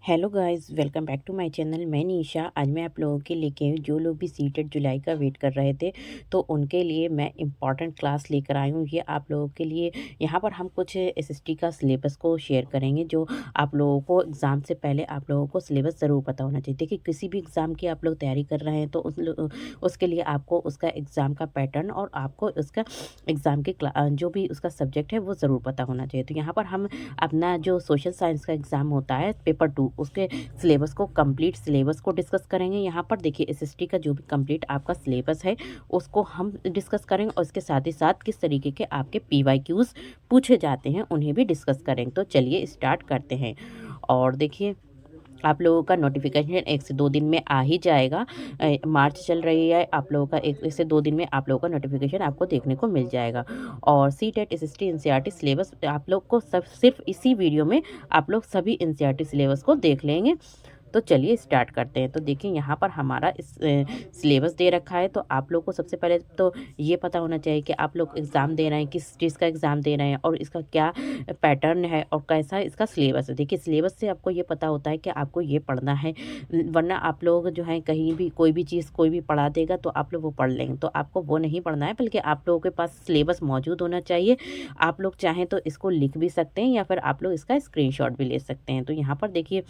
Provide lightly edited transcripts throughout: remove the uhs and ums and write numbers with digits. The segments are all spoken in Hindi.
Hello guys, welcome back to my channel. मैं निशा। आज मैं आप लोगों के लेके आई हूँ जो लोग भी सीटेट जुलाई का वेट कर रहे थे, तो उनके लिए मैं इम्पॉर्टेंट क्लास लेकर आई हूँ। ये आप लोगों के लिए यहाँ पर हम कुछ एसएसटी का सिलेबस को शेयर करेंगे, जो आप लोगों को एग्ज़ाम से पहले आप लोगों को सिलेबस ज़रूर पता होना चाहिए। देखिए, किसी भी एग्ज़ाम की आप लोग तैयारी कर रहे हैं तो उसके लिए आपको उसका एग्ज़ाम का पैटर्न और आपको उसका एग्ज़ाम की जो भी उसका सब्जेक्ट है वो ज़रूर पता होना चाहिए। तो यहाँ पर हम अपना जो सोशल साइंस का एग्ज़ाम होता है पेपर 2, उसके सिलेबस को कंप्लीट सिलेबस को डिस्कस करेंगे। यहाँ पर देखिए, एसएसटी का जो भी कंप्लीट आपका सिलेबस है उसको हम डिस्कस करेंगे, और इसके साथ ही साथ किस तरीके के आपके पीवाईक्यूज पूछे जाते हैं उन्हें भी डिस्कस करेंगे। तो चलिए स्टार्ट करते हैं। और देखिए, आप लोगों का नोटिफिकेशन 1 से 2 दिन में आ ही जाएगा। मार्च चल रही है, आप लोगों का 1 से 2 दिन में आप लोगों का नोटिफिकेशन आपको देखने को मिल जाएगा। और सीटेट एसएसटी एनसीईआरटी सिलेबस आप लोग को सब सिर्फ इसी वीडियो में आप लोग सभी एनसीईआरटी सिलेबस को देख लेंगे। तो चलिए स्टार्ट करते हैं। तो देखिए, यहाँ पर हमारा इस सिलेबस दे रखा है। तो आप लोग को सबसे पहले तो ये पता होना चाहिए कि आप लोग एग्ज़ाम दे रहे हैं, किस चीज़ का एग्ज़ाम दे रहे हैं और इसका क्या पैटर्न है और कैसा इसका सिलेबस है। देखिए, सिलेबस से आपको ये पता होता है कि आपको ये पढ़ना है, वरना आप लोग जो है कहीं भी कोई भी चीज़ कोई भी पढ़ा देगा तो आप लोग वो पढ़ लेंगे। तो आपको वो नहीं पढ़ना है, बल्कि आप लोगों के पास सिलेबस मौजूद होना चाहिए। आप लोग चाहें तो इसको लिख भी सकते हैं या फिर आप लोग इसका स्क्रीनशॉट भी ले सकते हैं। तो यहाँ पर देखिए,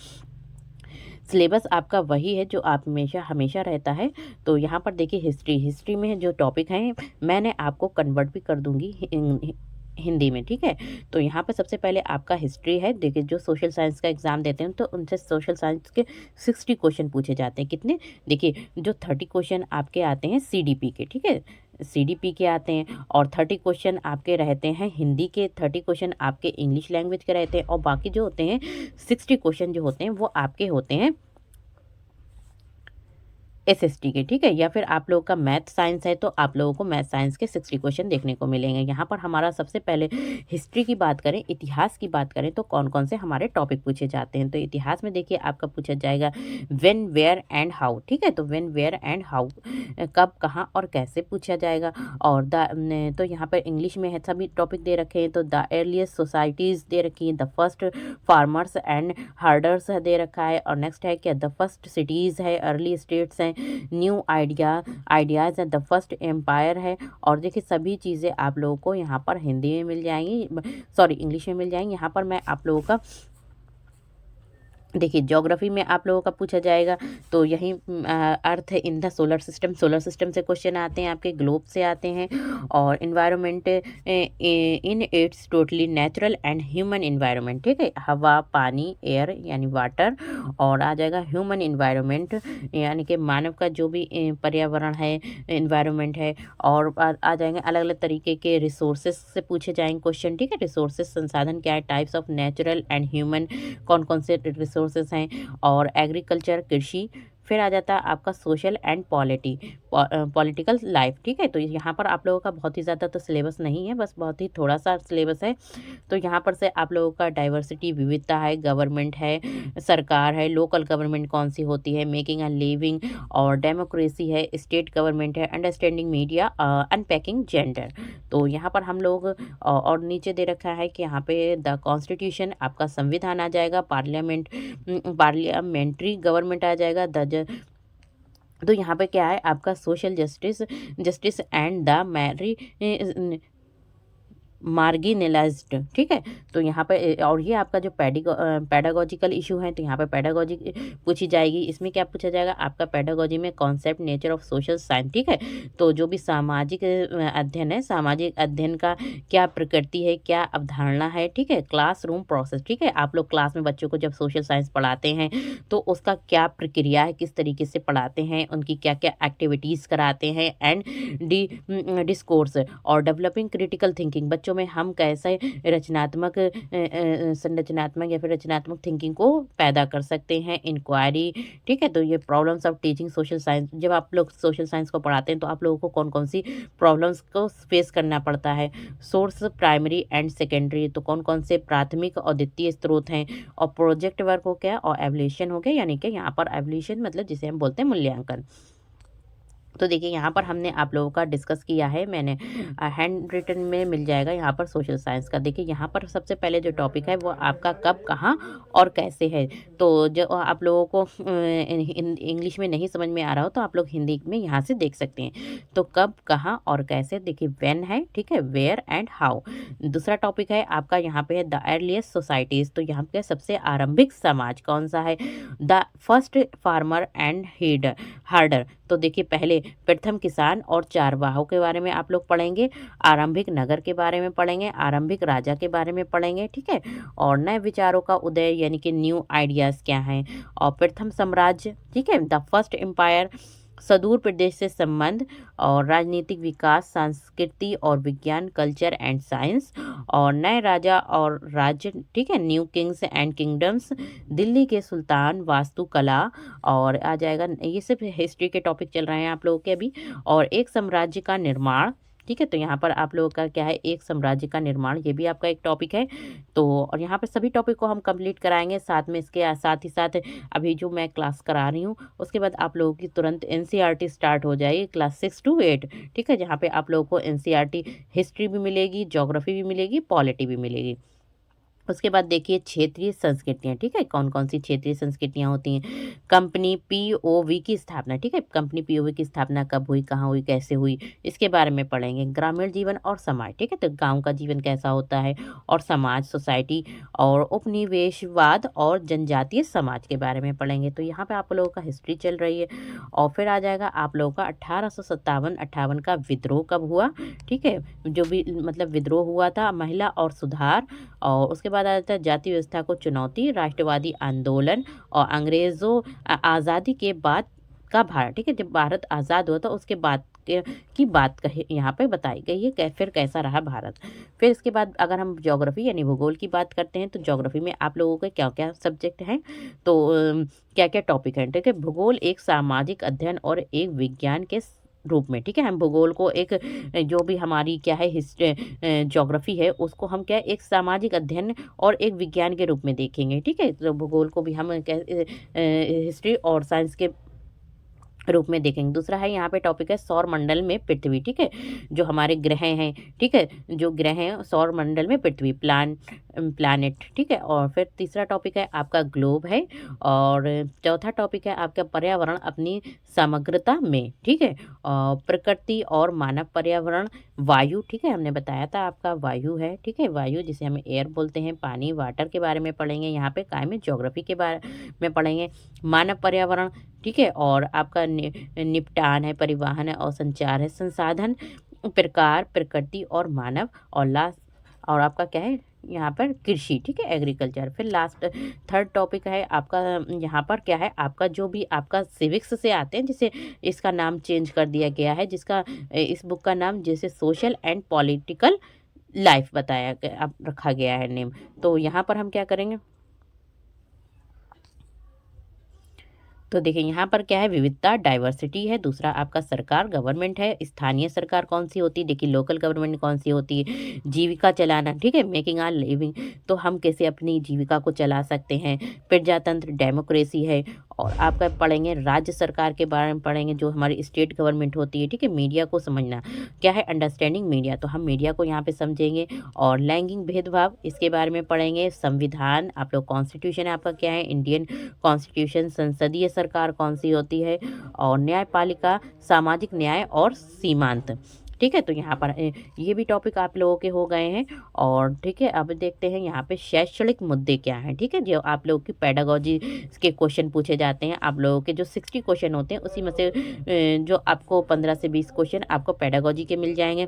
सिलेबस आपका वही है जो आप हमेशा हमेशा रहता है। तो यहाँ पर देखिए, हिस्ट्री में जो टॉपिक हैं मैंने आपको कन्वर्ट भी कर दूँगी हिंदी में, ठीक है? तो यहाँ पे सबसे पहले आपका हिस्ट्री है। देखिए, जो सोशल साइंस का एग्ज़ाम देते हैं तो उनसे सोशल साइंस के 60 क्वेश्चन पूछे जाते हैं। कितने? देखिए, जो 30 क्वेश्चन आपके आते हैं सीडीपी के, ठीक है? सीडीपी के आते हैं, और 30 क्वेश्चन आपके रहते हैं हिंदी के, 30 क्वेश्चन आपके इंग्लिश लैंग्वेज के रहते हैं, और बाकी जो होते हैं 60 क्वेश्चन जो होते हैं वो आपके होते हैं एसएसटी के, ठीक है? या फिर आप लोगों का मैथ साइंस है तो आप लोगों को मैथ साइंस के 60 क्वेश्चन देखने को मिलेंगे। यहाँ पर हमारा सबसे पहले हिस्ट्री की बात करें, इतिहास की बात करें तो कौन-कौन से हमारे टॉपिक पूछे जाते हैं। तो इतिहास में देखिए, आपका पूछा जाएगा व्हेन, वेयर एंड हाउ, ठीक है? तो व्हेन, वेयर एंड हाउ, कब, कहाँ और कैसे पूछा जाएगा। और तो यहाँ पर इंग्लिश में है, सभी टॉपिक दे रखे हैं। तो द अर्लीस्ट सोसाइटीज़ दे रखी है, the first farmers and herders दे रखा है, और नेक्स्ट है क्या, द फर्स्ट सिटीज़ है, अर्ली स्टेट्स हैं, न्यू आइडियाज़ है, द फर्स्ट एम्पायर है। और देखिए, सभी चीज़ें आप लोगों को यहाँ पर हिंदी में मिल जाएंगी, सॉरी इंग्लिश में मिल जाएंगी। यहाँ पर मैं आप लोगों का देखिए, ज्योग्राफी में आप लोगों का पूछा जाएगा तो यही अर्थ इन द सोलर सिस्टम से क्वेश्चन आते हैं, आपके ग्लोब से आते हैं। और environment in its totally natural and human environment, ठीक है? हवा, पानी, एयर यानी वाटर। और आ जाएगा ह्यूमन इन्वायरमेंट, यानी कि मानव का जो भी पर्यावरण है, इन्वायरमेंट है। और आ जाएंगे अलग अलग तरीके के रिसोर्सेज से पूछे जाएंगे क्वेश्चन, ठीक है? रिसोर्सेज संसाधन क्या है, types of natural and human, कौन कौन से रिसोर्सेज हैं। और एग्रीकल्चर, कृषि। फिर आ जाता है आपका सोशल एंड पॉलिटिकल लाइफ, ठीक है? तो यहाँ पर आप लोगों का बहुत ही ज़्यादा तो सिलेबस नहीं है, बस बहुत ही थोड़ा सा सिलेबस है। तो यहाँ पर से आप लोगों का डाइवर्सिटी, विविधता है, गवर्नमेंट है, सरकार है, लोकल गवर्नमेंट कौन सी होती है, मेकिंग अ लिविंग, और डेमोक्रेसी है, स्टेट गवर्नमेंट है, अंडरस्टैंडिंग मीडिया, अनपैकिंग जेंडर। तो यहाँ पर हम लोग और नीचे दे रखा है कि यहाँ पे द कॉन्स्टिट्यूशन, आपका संविधान आ जाएगा, पार्लियामेंट्री गवर्नमेंट आ जाएगा, तो यहाँ पे क्या है, आपका social justice and the Mary marginalized, ठीक है? तो यहाँ पे और ये आपका जो पेडागोजिकल इशू है, तो यहाँ पे पेडागोजी पूछी जाएगी। इसमें क्या पूछा जाएगा, आपका पेडागोजी में concept, nature of social science, ठीक है? तो जो भी सामाजिक अध्ययन है, सामाजिक अध्ययन का क्या प्रकृति है, क्या अवधारणा है, ठीक है? क्लासरूम प्रोसेस, ठीक है? आप लोग क्लास में बच्चों को जब सोशल साइंस पढ़ाते हैं तो उसका क्या प्रक्रिया है, किस तरीके से पढ़ाते हैं, उनकी क्या क्या एक्टिविटीज़ कराते हैं। एंड डिस्कोर्स और डेवलपिंग क्रिटिकल थिंकिंग, बच्चों में हम कैसे संरचनात्मक या फिर रचनात्मक थिंकिंग को पैदा कर सकते हैं। इंक्वायरी, ठीक है? तो ये problems of teaching social science, जब आप लोग सोशल साइंस को पढ़ाते हैं तो आप लोगों को कौन कौन सी प्रॉब्लम्स को फेस करना पड़ता है। सोर्स, प्राइमरी एंड सेकेंडरी, तो कौन कौन से प्राथमिक और द्वितीय स्रोत हैं। और प्रोजेक्ट वर्क हो गया, और एवल्यूशन हो गया, यानी कि यहाँ पर एवल्यूशन मतलब जिसे हम बोलते हैं मूल्यांकन। तो देखिए यहाँ पर हमने आप लोगों का डिस्कस किया है मैंने हैंड रिटन में मिल जाएगा यहाँ पर सोशल साइंस का। देखिए यहाँ पर सबसे पहले जो टॉपिक है वो आपका कब, कहाँ और कैसे है। तो जो आप लोगों को इंग्लिश में नहीं समझ में आ रहा हो तो आप लोग हिंदी में यहाँ से देख सकते हैं। तो कब, कहाँ और कैसे, देखिए व्हेन है, ठीक है, वेयर एंड हाउ। दूसरा टॉपिक है आपका यहाँ पे है द अर्लीस्ट सोसाइटीज। तो यहाँ पे सबसे आरंभिक समाज कौन सा है। The first farmer and हर्डर। तो देखिए पहले प्रथम किसान और चारवाहों के बारे में आप लोग पढ़ेंगे। आरंभिक नगर के बारे में पढ़ेंगे, आरंभिक राजा के बारे में पढ़ेंगे, ठीक है। और नए विचारों का उदय यानी कि न्यू आइडियाज क्या हैं। और प्रथम साम्राज्य, ठीक है, द फर्स्ट एम्पायर। सुदूर प्रदेश से संबंध और राजनीतिक विकास, संस्कृति और विज्ञान, कल्चर एंड साइंस। और नए राजा और राज्य, ठीक है, new Kings and kingdoms. Delhi के सुल्तान, वास्तुकला। और आ जाएगा, ये सिर्फ हिस्ट्री के टॉपिक चल रहे हैं आप लोगों के अभी। और एक साम्राज्य का निर्माण, ठीक है। तो यहाँ पर आप लोगों का क्या है, एक साम्राज्य का निर्माण, ये भी आपका एक टॉपिक है। तो और यहाँ पर सभी टॉपिक को हम कंप्लीट कराएंगे, साथ में इसके साथ ही साथ अभी जो मैं क्लास करा रही हूँ उसके बाद आप लोगों की तुरंत एनसीईआरटी स्टार्ट हो जाएगी क्लास 6 to 8, ठीक है, जहाँ पे आप लोगों को एनसीईआरटी हिस्ट्री भी मिलेगी, ज्योग्राफी भी मिलेगी, पॉलिटी भी मिलेगी। उसके बाद देखिए क्षेत्रीय संस्कृतियाँ, ठीक है, कौन कौन सी क्षेत्रीय संस्कृतियाँ होती हैं। कंपनी पीओवी की स्थापना, ठीक है, कंपनी पीओवी की स्थापना कब हुई, कहाँ हुई, कैसे हुई, इसके बारे में पढ़ेंगे। ग्रामीण जीवन और समाज, ठीक है, तो गांव का जीवन कैसा होता है, और समाज, सोसाइटी। और उपनिवेशवाद और जनजातीय समाज के बारे में पढ़ेंगे। तो यहाँ पे आप लोगों का हिस्ट्री चल रही है। और फिर आ जाएगा आप लोगों का 1857-58 का विद्रोह कब हुआ, ठीक है, जो भी मतलब विद्रोह हुआ था, महिला और सुधार। और उसके बाद आ जाता है जाति व्यवस्था को चुनौती, राष्ट्रवादी आंदोलन। और अंग्रेज़ों आज़ादी के बाद का भारत, ठीक है, जब भारत आज़ाद हुआ था उसके बाद की बात कही यहाँ पे बताई गई है, फिर कैसा रहा भारत। फिर इसके बाद अगर हम ज्योग्राफी यानी भूगोल की बात करते हैं तो ज्योग्राफी में आप लोगों के क्या क्या सब्जेक्ट हैं, तो क्या क्या टॉपिक हैं, ठीक है। भूगोल एक सामाजिक अध्ययन और एक विज्ञान के रूप में, ठीक है, हम भूगोल को एक जो भी हमारी क्या है ज्योग्राफी है उसको हम क्या है, एक सामाजिक अध्ययन और एक विज्ञान के रूप में देखेंगे, ठीक है। तो भूगोल को भी हम हिस्ट्री और साइंस के रूप में देखेंगे। दूसरा है यहाँ पे टॉपिक है सौर मंडल में पृथ्वी, ठीक है, जो हमारे ग्रह हैं, ठीक है, जो ग्रह हैं सौर मंडल में पृथ्वी, प्लानेट, ठीक है। और फिर तीसरा टॉपिक है आपका ग्लोब है। और चौथा टॉपिक है आपका पर्यावरण अपनी समग्रता में, ठीक है। और प्रकृति और मानव पर्यावरण, वायु, ठीक है, हमने बताया था आपका वायु है, ठीक है, वायु जिसे हम एयर बोलते हैं, पानी, वाटर के बारे में पढ़ेंगे यहाँ पे, काय में ज्योग्राफी के बारे में पढ़ेंगे। मानव पर्यावरण, ठीक है। और आपका निपटान है, परिवहन है और संचार है, संसाधन, प्रकार, प्रकृति और मानव। और लास्ट और आपका क्या है यहाँ पर कृषि, ठीक है, एग्रीकल्चर। फिर लास्ट थर्ड टॉपिक है आपका यहाँ पर क्या है, आपका जो भी आपका सिविक्स से आते हैं, जिसे इसका नाम चेंज कर दिया गया है, जिसका इस बुक का नाम जैसे सोशल एंड पॉलिटिकल लाइफ बताया गया, अब रखा गया है नेम। तो यहाँ पर हम क्या करेंगे, तो देखिए यहाँ पर क्या है, विविधता, डाइवर्सिटी है। दूसरा आपका सरकार, गवर्नमेंट है। स्थानीय सरकार कौन सी होती है, देखिए लोकल गवर्नमेंट कौन सी होती है। जीविका चलाना, ठीक है, मेकिंग आर लिविंग, तो हम कैसे अपनी जीविका को चला सकते हैं। प्रजातंत्र, डेमोक्रेसी है। और आपका पढ़ेंगे राज्य सरकार के बारे में पढ़ेंगे, जो हमारी स्टेट गवर्नमेंट होती है, ठीक है। मीडिया को समझना क्या है, अंडरस्टैंडिंग मीडिया, तो हम मीडिया को यहाँ पे समझेंगे। और लैंगिक भेदभाव इसके बारे में पढ़ेंगे। संविधान, आप लोग कॉन्स्टिट्यूशन आपका क्या है, इंडियन कॉन्स्टिट्यूशन। संसदीय सरकार कौन सी होती है। और न्यायपालिका, सामाजिक न्याय और सीमांत, ठीक है। तो यहाँ पर ये भी टॉपिक आप लोगों के हो गए हैं। और ठीक है, अब देखते हैं यहाँ पे शैक्षणिक मुद्दे क्या हैं, ठीक है, जो आप लोगों की पेडागोजी के क्वेश्चन पूछे जाते हैं। आप लोगों के जो 60 क्वेश्चन होते हैं उसी में से जो आपको 15 से 20 क्वेश्चन आपको पेडागोजी के मिल जाएंगे।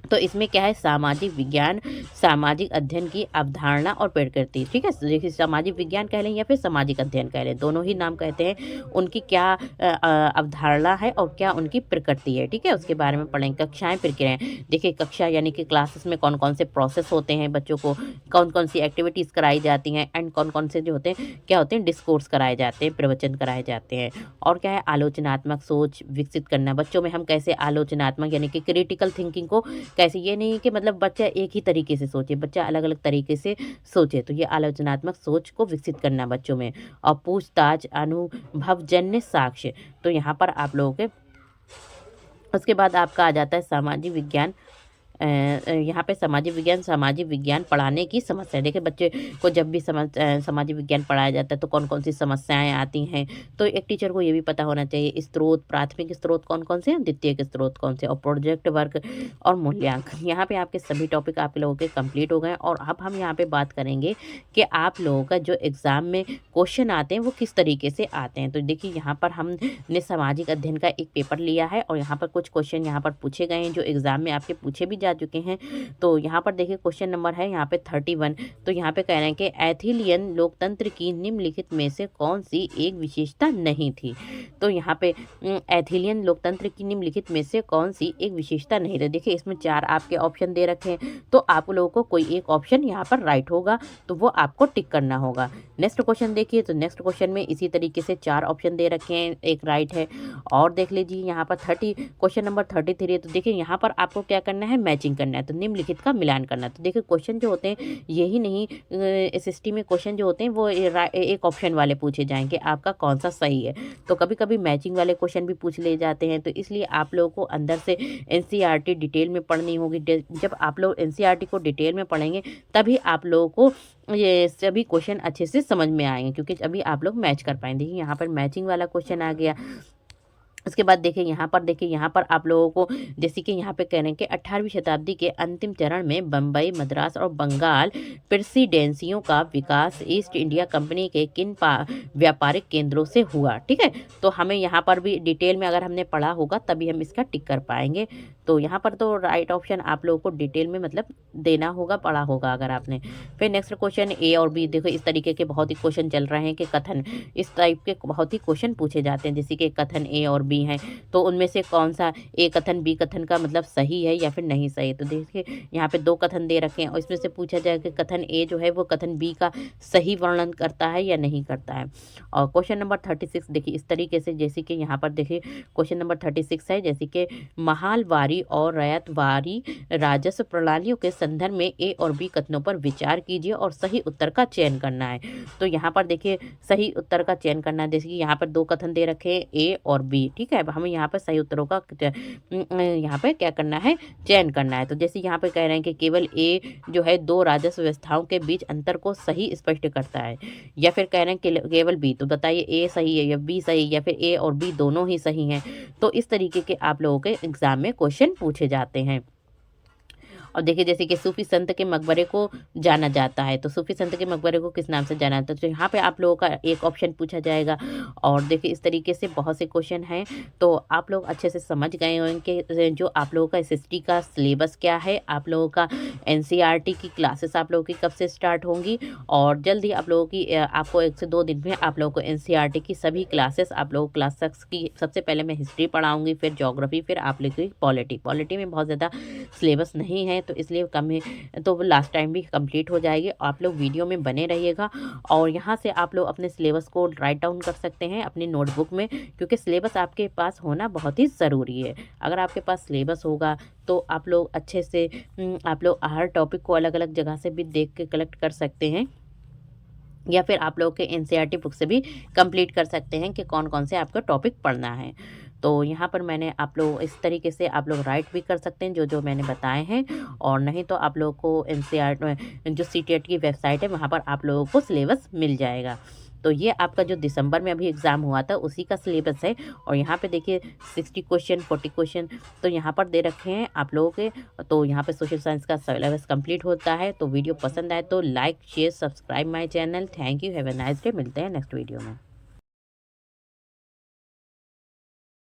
तो इसमें क्या है, सामाजिक विज्ञान, सामाजिक अध्ययन की अवधारणा और प्रकृति, ठीक है। देखिए सामाजिक विज्ञान कह लें या फिर सामाजिक अध्ययन कह लें, दोनों ही नाम कहते हैं। उनकी क्या अवधारणा है और क्या उनकी प्रकृति है, ठीक है, उसके बारे में पढ़ेंगे। कक्षाएं, प्रक्रियाएं, देखिए कक्षा यानी कि क्लासेस में कौन कौन से प्रोसेस होते हैं, बच्चों को कौन कौन सी एक्टिविटीज़ कराई जाती हैं, एंड कौन कौन से जो होते हैं क्या होते हैं, डिस्कोर्स कराए जाते हैं, प्रवचन कराए जाते हैं। और क्या है, आलोचनात्मक सोच विकसित करना, बच्चों में हम कैसे आलोचनात्मक यानी कि क्रिटिकल थिंकिंग को कैसे, ये नहीं कि मतलब बच्चा एक ही तरीके से सोचे, बच्चा अलग अलग तरीके से सोचे, तो ये आलोचनात्मक सोच को विकसित करना बच्चों में। और पूछताछ, अनुभवजन्य साक्ष्य, तो यहाँ पर आप लोगों के उसके बाद आपका आ जाता है सामाजिक विज्ञान। यहाँ पे सामाजिक विज्ञान पढ़ाने की समस्या। देखिए बच्चे को जब भी सामाजिक विज्ञान पढ़ाया जाता है तो कौन-कौन सी समस्याएँ आती हैं, तो एक टीचर को ये भी पता होना चाहिए स्रोत, प्राथमिक स्रोत कौन-कौन से हैं, द्वितीयक स्रोत कौन से और प्रोजेक्ट वर्क और मूल्यांकन। यहाँ पे आपके सभी टॉपिक आप लोगों के कंप्लीट हो गए और अब हम यहाँ पे बात करेंगे कि आप लोगों का जो एग्ज़ाम में क्वेश्चन आते हैं वो किस तरीके से आते हैं। तो देखिए यहाँ पर हमने सामाजिक अध्ययन का एक पेपर लिया है और यहाँ पर कुछ क्वेश्चन यहाँ पर पूछे गए हैं जो एग्ज़ाम में आपके पूछे भी जा चुके हैं। तो यहाँ पर देखिए क्वेश्चन नंबर है यहाँ पे 31। तो यहाँ पे कह रहे हैं कि एथेनियन लोकतंत्र की निम्नलिखित में से कौन सी एक विशेषता नहीं थी। तो यहाँ पे एथेनियन लोकतंत्र की निम्नलिखित में से कौन सी एक विशेषता नहीं थी। देखिए इसमें 4 आपके ऑप्शन दे रखे हैं तो आप लोगों को कोई एक ऑप्शन यहाँ पर राइट होगा तो वो आपको टिक करना होगा। नेक्स्ट क्वेश्चन देखिए, तो नेक्स्ट क्वेश्चन में इसी तरीके से 4 ऑप्शन दे रखे हैं, एक राइट है। और देख लीजिए यहाँ पर क्वेश्चन नंबर 33 है। तो देखिए यहाँ पर आपको क्या करना है, मैचिंग करना है, तो निम्नलिखित का मिलान करना है। तो देखिए क्वेश्चन जो होते हैं यही नहीं, एसएसटी में क्वेश्चन जो होते हैं वो एक ऑप्शन वाले पूछे जाएंगे, आपका कौन सा सही है। तो कभी कभी मैचिंग वाले क्वेश्चन भी पूछ ले जाते हैं, तो इसलिए आप लोगों को अंदर से एनसीईआरटी डिटेल में पढ़नी होगी। जब आप लोग एनसीईआरटी को डिटेल में पढ़ेंगे तभी आप लोगों को ये सभी क्वेश्चन अच्छे से समझ में आएंगे, क्योंकि अभी आप लोग मैच कर पाएंगे। देखिए यहाँ पर मैचिंग वाला क्वेश्चन आ गया। उसके बाद देखिए यहाँ पर आप लोगों को जैसे कि यहाँ पे कह रहे हैं कि 18वीं शताब्दी के अंतिम चरण में बम्बई, मद्रास और बंगाल प्रेसिडेंसियों का विकास ईस्ट इंडिया कंपनी के किन व्यापारिक केंद्रों से हुआ। ठीक है, तो हमें यहाँ पर भी डिटेल में अगर हमने पढ़ा होगा तभी हम इसका टिक कर पाएंगे। तो यहाँ पर तो राइट ऑप्शन आप लोगों को डिटेल में मतलब देना होगा, पढ़ा होगा अगर आपने। फिर नेक्स्ट क्वेश्चन ए और बी, देखो इस तरीके के बहुत ही क्वेश्चन चल रहे हैं कि कथन, इस टाइप के बहुत ही क्वेश्चन पूछे जाते हैं जैसे कि कथन ए और बी हैं, तो उनमें से कौन सा ए कथन बी कथन का मतलब सही है या फिर नहीं सही। तो देखिए यहाँ पे 2 कथन दे रखे हैं और इसमें से पूछा जाए कि कथन ए जो है वो कथन बी का सही वर्णन करता है या नहीं करता है। और क्वेश्चन नंबर 36 देखिए इस तरीके से, जैसे कि यहाँ पर देखिए क्वेश्चन नंबर 36 है, जैसे कि महालवारी और रैयतवारी राजस्व प्रणालियों के संदर्भ में ए और बी कथनों पर विचार कीजिए और सही उत्तर का चयन करना है। तो यहाँ पर देखिए सही उत्तर का चयन करना है, जैसे कि यहाँ पर 2 कथन दे रखे हैं ए और बी। ठीक है, अब हमें यहाँ पर सही उत्तरों का यहाँ पे क्या करना है, चयन करना है। तो जैसे यहाँ पे कह रहे हैं कि केवल ए जो है 2 राजस्व व्यवस्थाओं के बीच अंतर को सही स्पष्ट करता है, या फिर कह रहे हैं केवल बी। तो बताइए ए सही है या बी सही है या फिर ए और बी दोनों ही सही हैं। तो इस तरीके के आप लोगों के एग्जाम में क्वेश्चन पूछे जाते हैं। और देखिए जैसे कि सूफी संत के मकबरे को जाना जाता है, तो सूफी संत के मकबरे को किस नाम से जाना जाता है, तो यहाँ पे आप लोगों का एक ऑप्शन पूछा जाएगा। और देखिए इस तरीके से बहुत से क्वेश्चन हैं, तो आप लोग अच्छे से समझ गए होंगे कि जो आप लोगों का एसएसटी का सिलेबस क्या है, आप लोगों का एनसीईआरटी की क्लासेस आप लोगों की कब से स्टार्ट होंगी। और जल्दी आप लोगों की आपको 1 से 2 दिन में आप लोगों को एनसीईआरटी की सभी क्लासेस, आप लोगों को क्लास 6 की सबसे पहले मैं हिस्ट्री पढ़ाऊंगी, फिर ज्योग्राफी, फिर आप लोगों की पॉलिटी में बहुत ज़्यादा सिलेबस नहीं है तो इसलिए कम है, तो वो लास्ट टाइम भी कंप्लीट हो जाएगी। आप लोग वीडियो में बने रहिएगा और यहाँ से आप लोग अपने सिलेबस को राइट डाउन कर सकते हैं अपनी नोटबुक में, क्योंकि सिलेबस आपके पास होना बहुत ही ज़रूरी है। अगर आपके पास सिलेबस होगा तो आप लोग अच्छे से आप लोग हर टॉपिक को अलग अलग जगह से भी देख के कलेक्ट कर सकते हैं, या फिर आप लोग के एनसीईआरटी बुक से भी कंप्लीट कर सकते हैं कि कौन कौन से आपका टॉपिक पढ़ना है। तो यहाँ पर मैंने आप लोग इस तरीके से आप लोग राइट भी कर सकते हैं जो जो मैंने बताए हैं, और नहीं तो आप लोगों को एनसीईआरटी जो सीटेट की वेबसाइट है वहाँ पर आप लोगों को सिलेबस मिल जाएगा। तो ये आपका जो दिसंबर में अभी एग्ज़ाम हुआ था उसी का सिलेबस है। और यहाँ पे देखिए 60 क्वेश्चन 40 क्वेश्चन तो यहाँ पर दे रखे हैं आप लोगों के। तो यहाँ पे सोशल साइंस का सिलेबस कंप्लीट होता है। तो वीडियो पसंद आए तो like share subscribe my channel. Thank you, have a nice day. मिलते हैं नेक्स्ट वीडियो में।